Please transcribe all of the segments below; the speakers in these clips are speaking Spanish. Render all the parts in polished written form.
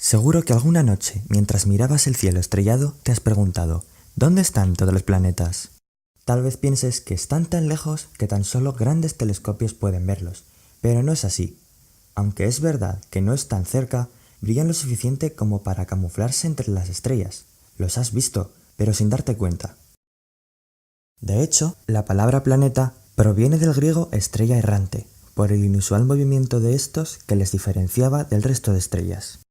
Seguro que alguna noche, mientras mirabas el cielo estrellado, te has preguntado, ¿dónde están todos los planetas? Tal vez pienses que están tan lejos que tan solo grandes telescopios pueden verlos, pero no es así. Aunque es verdad que no están cerca, brillan lo suficiente como para camuflarse entre las estrellas. Los has visto, pero sin darte cuenta. De hecho, la palabra planeta proviene del griego estrella errante, por el inusual movimiento de estos que les diferenciaba del resto de estrellas.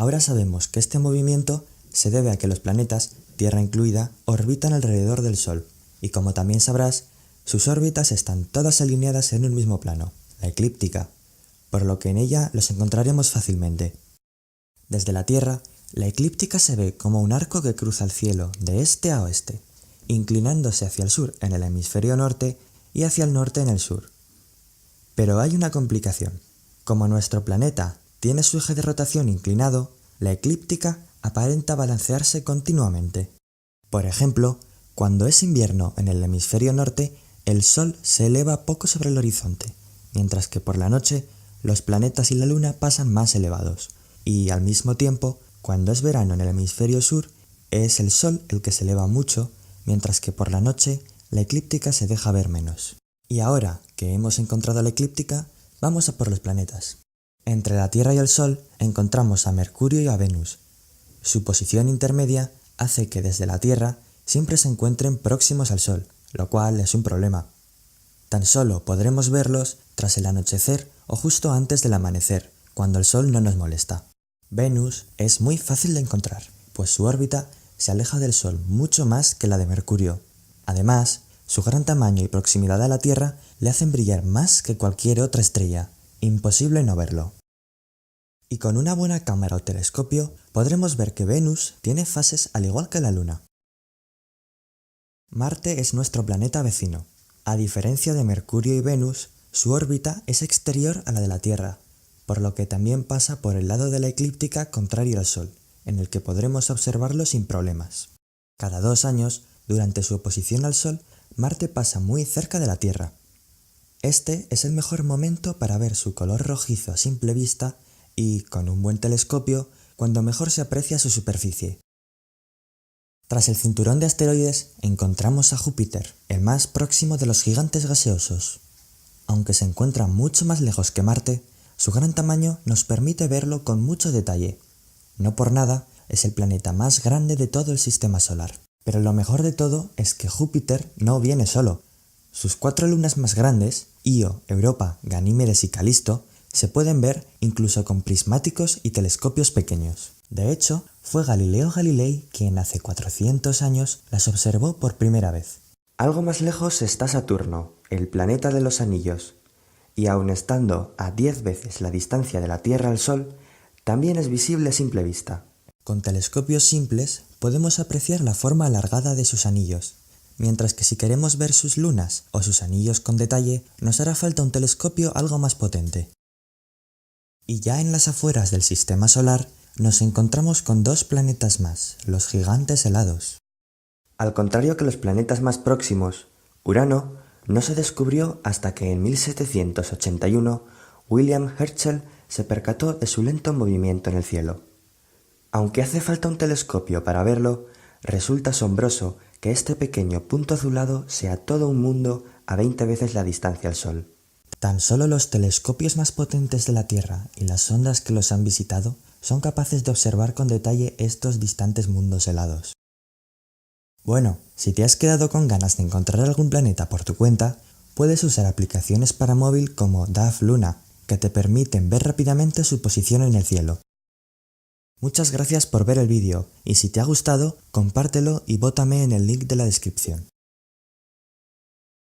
Ahora sabemos que este movimiento se debe a que los planetas, Tierra incluida, orbitan alrededor del Sol, y como también sabrás, sus órbitas están todas alineadas en un mismo plano, la eclíptica, por lo que en ella los encontraremos fácilmente. Desde la Tierra, la eclíptica se ve como un arco que cruza el cielo de este a oeste, inclinándose hacia el sur en el hemisferio norte y hacia el norte en el sur. Pero hay una complicación. Como nuestro planeta tiene su eje de rotación inclinado, la eclíptica aparenta balancearse continuamente. Por ejemplo, cuando es invierno en el hemisferio norte, el Sol se eleva poco sobre el horizonte, mientras que por la noche los planetas y la Luna pasan más elevados, y al mismo tiempo, cuando es verano en el hemisferio sur, es el Sol el que se eleva mucho, mientras que por la noche la eclíptica se deja ver menos. Y ahora que hemos encontrado la eclíptica, vamos a por los planetas. Entre la Tierra y el Sol encontramos a Mercurio y a Venus. Su posición intermedia hace que desde la Tierra siempre se encuentren próximos al Sol, lo cual es un problema. Tan solo podremos verlos tras el anochecer o justo antes del amanecer, cuando el Sol no nos molesta. Venus es muy fácil de encontrar, pues su órbita se aleja del Sol mucho más que la de Mercurio. Además, su gran tamaño y proximidad a la Tierra le hacen brillar más que cualquier otra estrella. Imposible no verlo. Y con una buena cámara o telescopio podremos ver que Venus tiene fases al igual que la Luna. Marte es nuestro planeta vecino. A diferencia de Mercurio y Venus, su órbita es exterior a la de la Tierra, por lo que también pasa por el lado de la eclíptica contrario al Sol, en el que podremos observarlo sin problemas. Cada 2 años, durante su oposición al Sol, Marte pasa muy cerca de la Tierra. Este es el mejor momento para ver su color rojizo a simple vista y, con un buen telescopio, cuando mejor se aprecia su superficie. Tras el cinturón de asteroides encontramos a Júpiter, el más próximo de los gigantes gaseosos. Aunque se encuentra mucho más lejos que Marte, su gran tamaño nos permite verlo con mucho detalle. No por nada, es el planeta más grande de todo el sistema solar. Pero lo mejor de todo es que Júpiter no viene solo. Sus 4 lunas más grandes, Io, Europa, Ganímedes y Calisto, se pueden ver incluso con prismáticos y telescopios pequeños. De hecho, fue Galileo Galilei quien hace 400 años las observó por primera vez. Algo más lejos está Saturno, el planeta de los anillos, y aun estando a 10 veces la distancia de la Tierra al Sol, también es visible a simple vista. Con telescopios simples podemos apreciar la forma alargada de sus anillos, mientras que si queremos ver sus lunas o sus anillos con detalle, nos hará falta un telescopio algo más potente. Y ya en las afueras del sistema solar, nos encontramos con 2 planetas más, los gigantes helados. Al contrario que los planetas más próximos, Urano no se descubrió hasta que en 1781 William Herschel se percató de su lento movimiento en el cielo. Aunque hace falta un telescopio para verlo, resulta asombroso que este pequeño punto azulado sea todo un mundo a 20 veces la distancia al Sol. Tan solo los telescopios más potentes de la Tierra y las sondas que los han visitado son capaces de observar con detalle estos distantes mundos helados. Bueno, si te has quedado con ganas de encontrar algún planeta por tu cuenta, puedes usar aplicaciones para móvil como DAF Luna, que te permiten ver rápidamente su posición en el cielo. Muchas gracias por ver el vídeo, y si te ha gustado, compártelo y vótame en el link de la descripción.